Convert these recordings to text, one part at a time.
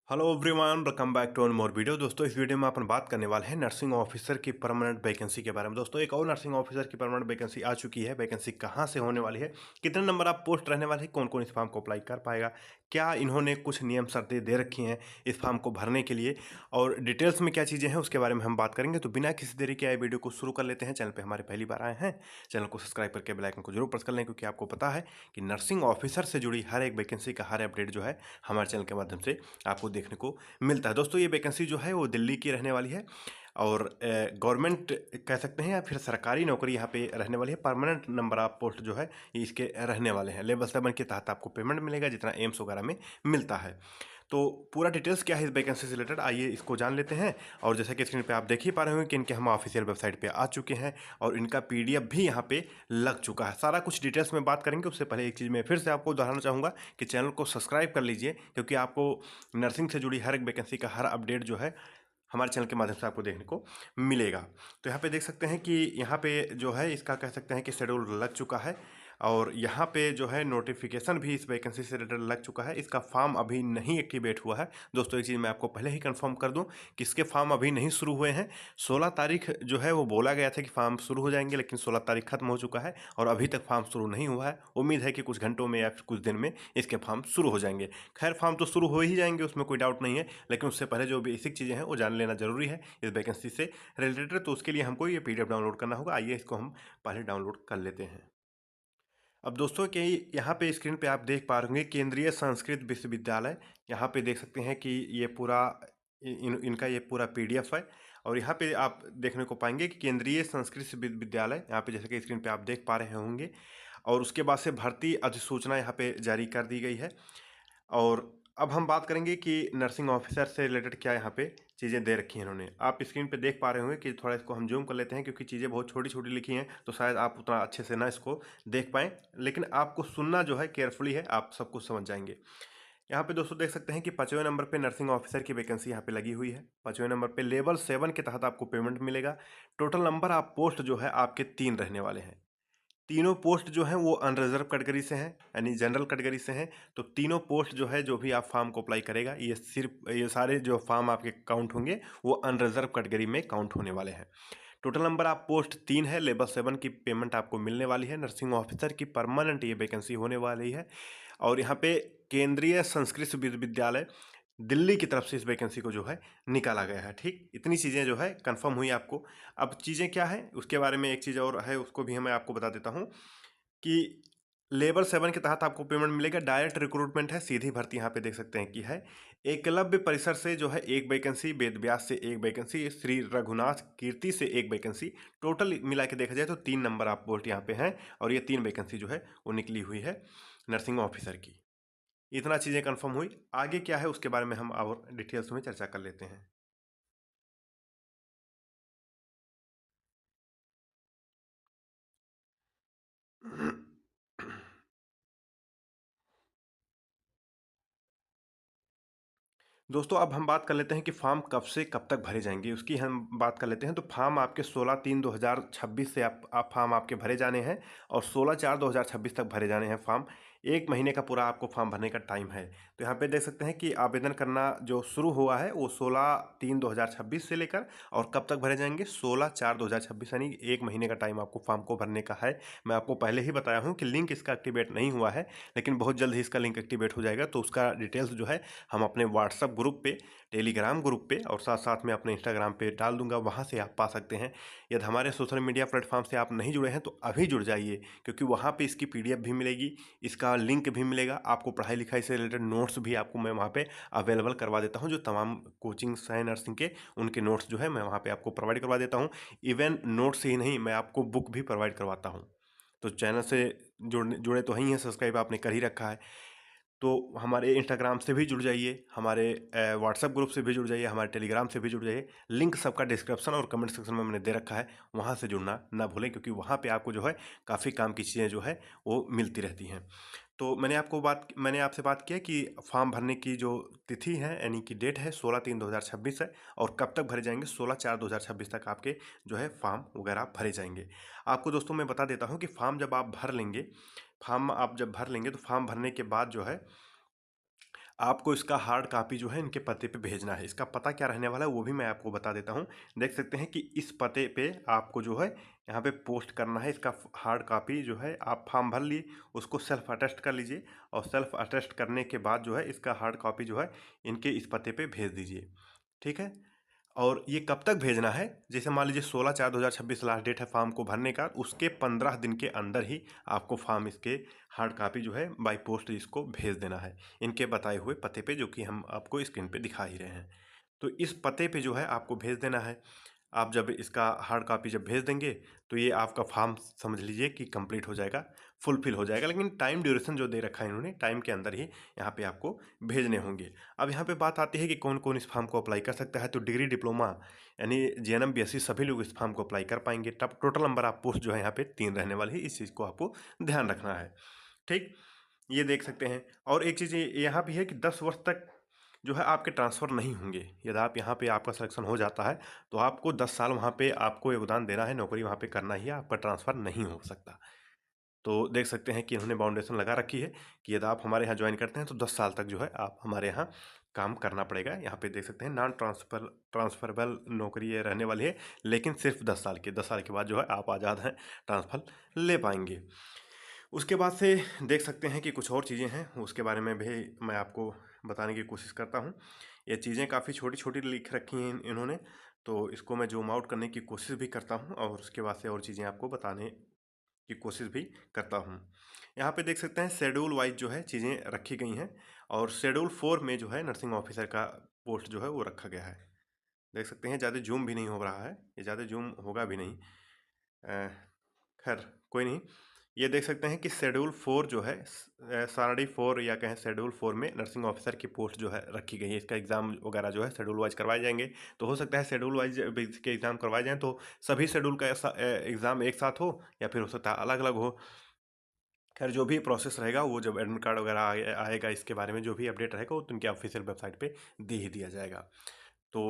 Hello everyone, welcome back to one more video. दोस्तों, इस वीडियो में अपन बात करने वाले हैं नर्सिंग ऑफिसर की परमानेंट वैकेंसी के बारे में। दोस्तों, एक और नर्सिंग ऑफिसर की परमानेंट वैकेंसी आ चुकी है। वैकेंसी कहां से होने वाली है, कितने नंबर आप पोस्ट रहने वाले हैं, कौन कौन इस फॉर्म को अप्लाई कर पाएगा, क्या इन्होंने कुछ नियम शर्तें दे रखी हैं इस फॉर्म को भरने के लिए, और डिटेल्स में क्या चीज़ें हैं उसके बारे में हम बात करेंगे। तो बिना किसी देरी के आए वीडियो को शुरू कर लेते हैं। चैनल पर हमारे पहली बार आए हैं, चैनल को सब्सक्राइब करके बेल आइकन को जरूर प्रेस कर लें, क्योंकि आपको पता है कि नर्सिंग ऑफिसर से जुड़ी हर एक वैकेंसी का हर अपडेट जो है हमारे चैनल के माध्यम से आपको देखने को मिलता है। दोस्तों, ये वैकेंसी जो है वो दिल्ली की रहने वाली है और गवर्नमेंट कह सकते हैं या फिर सरकारी नौकरी यहाँ पे रहने वाली है। परमानेंट नंबर ऑफ पोस्ट जो है ये इसके रहने वाले हैं। लेवल 7 के तहत आपको पेमेंट मिलेगा, जितना एम्स वगैरह में मिलता है। तो पूरा डिटेल्स क्या है इस वैकेंसी से रिलेटेड, आइए इसको जान लेते हैं। और जैसा कि स्क्रीन पे आप देख ही पा रहे होंगे कि इनके हम ऑफिशियल वेबसाइट पे आ चुके हैं और इनका पीडीएफ भी यहाँ पे लग चुका है। सारा कुछ डिटेल्स में बात करेंगे। उससे पहले एक चीज़ मैं फिर से आपको दोहराना चाहूँगा कि चैनल को सब्सक्राइब कर लीजिए, क्योंकि आपको नर्सिंग से जुड़ी हर एक वैकेंसी का हर अपडेट जो है हमारे चैनल के माध्यम से आपको देखने को मिलेगा। तो यहाँ पे देख सकते हैं कि यहाँ पे जो है इसका कह सकते हैं कि शेड्यूल लग चुका है और यहाँ पे जो है नोटिफिकेशन भी इस वैकेंसी से रिलेटेड लग चुका है। इसका फॉर्म अभी नहीं एक्टिवेट हुआ है। दोस्तों, एक चीज़ मैं आपको पहले ही कंफर्म कर दूं कि इसके फॉर्म अभी नहीं शुरू हुए हैं। 16 तारीख जो है वो बोला गया था कि फॉर्म शुरू हो जाएंगे, लेकिन 16 तारीख खत्म हो चुका है और अभी तक फॉर्म शुरू नहीं हुआ है। उम्मीद है कि कुछ घंटों में या फिर कुछ दिन में इसके फॉर्म शुरू हो जाएंगे। खैर, फॉर्म तो शुरू हो ही जाएंगे, उसमें कोई डाउट नहीं है, लेकिन उससे पहले जो बेसिक चीज़ें हैं वो जान लेना जरूरी है इस वैकेंसी से रिलेटेड। तो उसके लिए हमको ये पीडीएफ डाउनलोड करना होगा। आइए इसको हम पहले डाउनलोड कर लेते हैं। अब दोस्तों, कि यहाँ पे स्क्रीन पे आप देख पा रहे होंगे केंद्रीय संस्कृत विश्वविद्यालय। यहाँ पे देख सकते हैं कि ये पूरा इनका ये पूरा पीडीएफ है और यहाँ पे आप देखने को पाएंगे कि केंद्रीय संस्कृत विश्वविद्यालय, यहाँ पे जैसे कि स्क्रीन पे आप देख पा रहे होंगे। और उसके बाद से भर्ती अधिसूचना यहाँ पे जारी कर दी गई है। और अब हम बात करेंगे कि नर्सिंग ऑफिसर से रिलेटेड क्या यहाँ पे चीज़ें दे रखी हैं इन्होंने। आप स्क्रीन पे देख पा रहे होंगे कि थोड़ा इसको हम जूम कर लेते हैं, क्योंकि चीज़ें बहुत छोटी छोटी लिखी हैं तो शायद आप उतना अच्छे से ना इसको देख पाएँ, लेकिन आपको सुनना जो है केयरफुली है, आप सब कुछ समझ जाएंगे। यहाँ पे दोस्तों देख सकते हैं कि 5वें नंबर पे नर्सिंग ऑफिसर की वैकेंसी यहाँ पे लगी हुई है। 5वें नंबर पे लेवल 7 के तहत आपको पेमेंट मिलेगा। टोटल नंबर ऑफ पोस्ट जो है आपके 3 रहने वाले हैं। तीनों पोस्ट जो हैं वो अनरिजर्व कैटेगरी से हैं, यानी जनरल कैटेगरी से हैं। तो तीनों पोस्ट जो है, जो भी आप फॉर्म को अप्लाई करेगा, ये सिर्फ ये सारे जो फॉर्म आपके काउंट होंगे वो अनरिजर्व कैटेगरी में काउंट होने वाले हैं। टोटल नंबर आप पोस्ट 3 है। लेवल 7 की पेमेंट आपको मिलने वाली है। नर्सिंग ऑफिसर की परमानेंट ये वैकेंसी होने वाली है। और यहाँ पे केंद्रीय संस्कृत विश्वविद्यालय दिल्ली की तरफ से इस वैकेंसी को जो है निकाला गया है। ठीक, इतनी चीज़ें जो है कंफर्म हुई आपको। अब चीज़ें क्या है उसके बारे में एक चीज़ और है, उसको भी मैं आपको बता देता हूँ कि लेवल 7 के तहत आपको पेमेंट मिलेगा। डायरेक्ट रिक्रूटमेंट है, सीधी भर्ती यहाँ पे देख सकते हैं कि है। एकलव्य परिसर से जो है एक वैकेंसी, वेद व्यास से एक वैकेंसी, श्री रघुनाथ कीर्ति से एक वैकेंसी। टोटल मिला के देखा जाए तो 3 नंबर आप पोस्ट यहाँ पे हैं और ये 3 वैकेंसी जो है वो निकली हुई है नर्सिंग ऑफिसर की। इतना चीज़ें कंफर्म हुई। आगे क्या है उसके बारे में हम और डिटेल्स में चर्चा कर लेते हैं। दोस्तों, अब हम बात कर लेते हैं कि फॉर्म कब से कब तक भरे जाएंगे, उसकी हम बात कर लेते हैं। तो फॉर्म आपके 16/3/2026 से आप फॉर्म आपके भरे जाने हैं और 16/4/2026 तक भरे जाने हैं फॉर्म। एक महीने का पूरा आपको फॉर्म भरने का टाइम है। तो यहाँ पे देख सकते हैं कि आवेदन करना जो शुरू हुआ है वो 16/3/2026 से लेकर और कब तक भरे जाएंगे, 16/4/2026, यानी एक महीने का टाइम आपको फॉर्म को भरने का है। मैं आपको पहले ही बताया हूँ कि लिंक इसका एक्टिवेट नहीं हुआ है, लेकिन बहुत जल्द ही इसका लिंक एक्टिवेट हो जाएगा। तो उसका डिटेल्स जो है हम अपने व्हाट्सअप ग्रुप पे, टेलीग्राम ग्रुप पे और साथ साथ में अपने इंस्टाग्राम पे डाल दूंगा, वहाँ से आप पा सकते हैं। यदि हमारे सोशल मीडिया प्लेटफॉर्म से आप नहीं जुड़े हैं तो अभी जुड़ जाइए, क्योंकि वहाँ पे इसकी पीडीएफ भी मिलेगी, इसका लिंक भी मिलेगा। आपको पढ़ाई लिखाई से रिलेटेड नोट्स भी आपको मैं वहाँ पे अवेलेबल करवा देता हूँ। जो तमाम कोचिंग्स हैं नर्सिंग के, उनके नोट्स जो है मैं वहाँ पे आपको प्रोवाइड करवा देता हूँ। इवन नोट्स ही नहीं, मैं आपको बुक भी प्रोवाइड करवाता हूँ। तो चैनल से जुड़े तो ही हैं, सब्सक्राइब आपने कर ही रखा है। तो हमारे इंस्टाग्राम से भी जुड़ जाइए, हमारे व्हाट्सएप ग्रुप से भी जुड़ जाइए, हमारे टेलीग्राम से भी जुड़ जाइए। लिंक सबका डिस्क्रिप्शन और कमेंट सेक्शन में मैंने दे रखा है, वहाँ से जुड़ना ना भूलें, क्योंकि वहाँ पे आपको जो है काफ़ी काम की चीज़ें जो है वो मिलती रहती हैं। तो मैंने आपसे बात किया कि फॉर्म भरने की जो तिथि है, यानी कि डेट है, 16/3/2026 है और कब तक भरे जाएंगे, 16/4/2026 तक आपके जो है फॉर्म वगैरह भरे जाएंगे। आपको दोस्तों मैं बता देता हूँ कि फॉर्म जब आप भर लेंगे, फॉर्म आप जब भर लेंगे तो फॉर्म भरने के बाद जो है आपको इसका हार्ड कॉपी जो है इनके पते पे भेजना है। इसका पता क्या रहने वाला है वो भी मैं आपको बता देता हूँ। देख सकते हैं कि इस पते पे आपको जो है यहाँ पे पोस्ट करना है। इसका हार्ड कॉपी जो है आप फॉर्म भर लिए, उसको सेल्फ अटेस्ट कर लीजिए और सेल्फ अटेस्ट करने के बाद जो है इसका हार्ड कॉपी जो है इनके इस पते पे भेज दीजिए। ठीक है। और ये कब तक भेजना है, जैसे मान लीजिए 16/4/2026 लास्ट डेट है फॉर्म को भरने का, उसके 15 दिन के अंदर ही आपको फॉर्म इसके हार्ड कॉपी जो है बाई पोस्ट इसको भेज देना है इनके बताए हुए पते पे, जो कि हम आपको स्क्रीन पे दिखा ही रहे हैं। तो इस पते पे जो है आपको भेज देना है। आप जब इसका हार्ड कॉपी जब भेज देंगे तो ये आपका फॉर्म समझ लीजिए कि कंप्लीट हो जाएगा, फुलफिल हो जाएगा। लेकिन टाइम ड्यूरेशन जो दे रखा है इन्होंने, टाइम के अंदर ही यहाँ पे आपको भेजने होंगे। अब यहाँ पे बात आती है कि कौन कौन इस फॉर्म को अप्लाई कर सकता है। तो डिग्री, डिप्लोमा यानी JNM BSc सभी लोग इस फॉर्म को अप्लाई कर पाएंगे। तब टोटल नंबर आप पोस्ट जो है यहाँ पे 3 रहने वाली है, इस चीज़ को आपको ध्यान रखना है। ठीक, ये देख सकते हैं। और एक चीज़ यहाँ भी है कि 10 वर्ष तक जो है आपके ट्रांसफ़र नहीं होंगे। यदि आप यहाँ पे आपका सिलेक्शन हो जाता है तो आपको 10 साल वहाँ पे आपको योगदान देना है, नौकरी वहाँ पे करना ही है, आपका ट्रांसफ़र नहीं हो सकता। तो देख सकते हैं कि इन्होंने बाउंडेशन लगा रखी है कि यदि आप हमारे यहाँ ज्वाइन करते हैं तो 10 साल तक जो है आप हमारे यहाँ काम करना पड़ेगा। यहाँ पे देख सकते हैं नॉन ट्रांसफरेबल नौकरी ये रहने वाली है, लेकिन सिर्फ 10 साल की। 10 साल के बाद जो है आप आज़ाद हैं, ट्रांसफ़र ले पाएंगे। उसके बाद से देख सकते हैं कि कुछ और चीज़ें हैं, उसके बारे में भी मैं आपको बताने की कोशिश करता हूँ। ये चीज़ें काफ़ी छोटी छोटी लिख रखी हैं इन्होंने, तो इसको मैं जूम आउट करने की कोशिश भी करता हूँ और उसके बाद से और चीज़ें आपको बताने की कोशिश भी करता हूँ। यहाँ पे देख सकते हैं शेड्यूल वाइज जो है चीज़ें रखी गई हैं और शेड्यूल 4 में जो है नर्सिंग ऑफिसर का पोस्ट जो है वो रखा गया है। देख सकते हैं ज़्यादा जूम भी नहीं हो रहा है, ये ज़्यादा जूम होगा भी नहीं। खैर कोई नहीं। ये देख सकते हैं कि शेड्यूल 4 जो है सारणी 4 या कहें शेड्यूल 4 में नर्सिंग ऑफिसर की पोस्ट जो है रखी गई है। इसका एग्ज़ाम वगैरह जो है शेड्यूल वाइज करवाए जाएंगे। तो हो सकता है शेड्यूल वाइज के एग्ज़ाम करवाए जाएँ तो सभी शेड्यूल का ऐसा एग्ज़ाम एक साथ हो, या फिर हो सकता है अलग अलग हो। खैर जो भी प्रोसेस रहेगा वो जब एडमिट कार्ड वगैरह आएगा, इसके बारे में जो भी अपडेट रहेगा वो तो उनके ऑफिशियल वेबसाइट पे दे ही दिया जाएगा। तो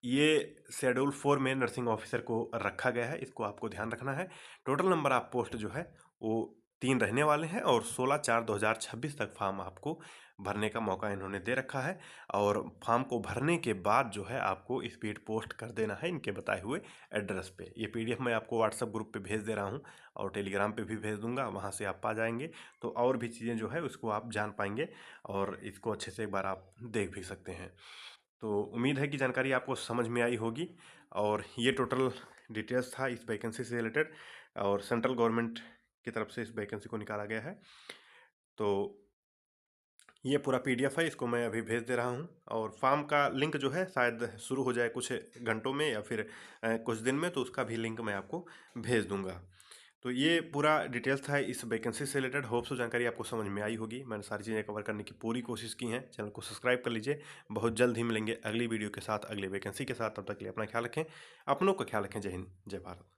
ये शेड्यूल 4 में नर्सिंग ऑफिसर को रखा गया है, इसको आपको ध्यान रखना है। टोटल नंबर ऑफ पोस्ट जो है वो 3 रहने वाले हैं और 16/4/2026 तक फॉर्म आपको भरने का मौका इन्होंने दे रखा है। और फॉर्म को भरने के बाद जो है आपको स्पीड पोस्ट कर देना है इनके बताए हुए एड्रेस पे। ये PDF मैं आपको व्हाट्सएप ग्रुप पे भेज दे रहा हूँ और टेलीग्राम पे भी भेज दूंगा, वहाँ से आप पा जाएंगे। तो और भी चीज़ें जो है उसको आप जान पाएंगे और इसको अच्छे से एक बार आप देख भी सकते हैं। तो उम्मीद है कि जानकारी आपको समझ में आई होगी। और ये टोटल डिटेल्स था इस वैकेंसी से रिलेटेड और सेंट्रल गवर्नमेंट की तरफ से इस वैकेंसी को निकाला गया है। तो ये पूरा PDF है, इसको मैं अभी भेज दे रहा हूँ और फॉर्म का लिंक जो है शायद शुरू हो जाए कुछ घंटों में या फिर कुछ दिन में, तो उसका भी लिंक मैं आपको भेज दूंगा। तो ये पूरा डिटेल्स था इस वैकेंसी से रिलेटेड। होप सो जानकारी आपको समझ में आई होगी। मैंने सारी चीज़ें कवर करने की पूरी कोशिश की हैं। चैनल को सब्सक्राइब कर लीजिए। बहुत जल्द ही मिलेंगे अगली वीडियो के साथ, अगली वैकेंसी के साथ। तब तक के लिए अपना ख्याल रखें, अपनों का ख्याल रखें। जय हिंद, जय भारत।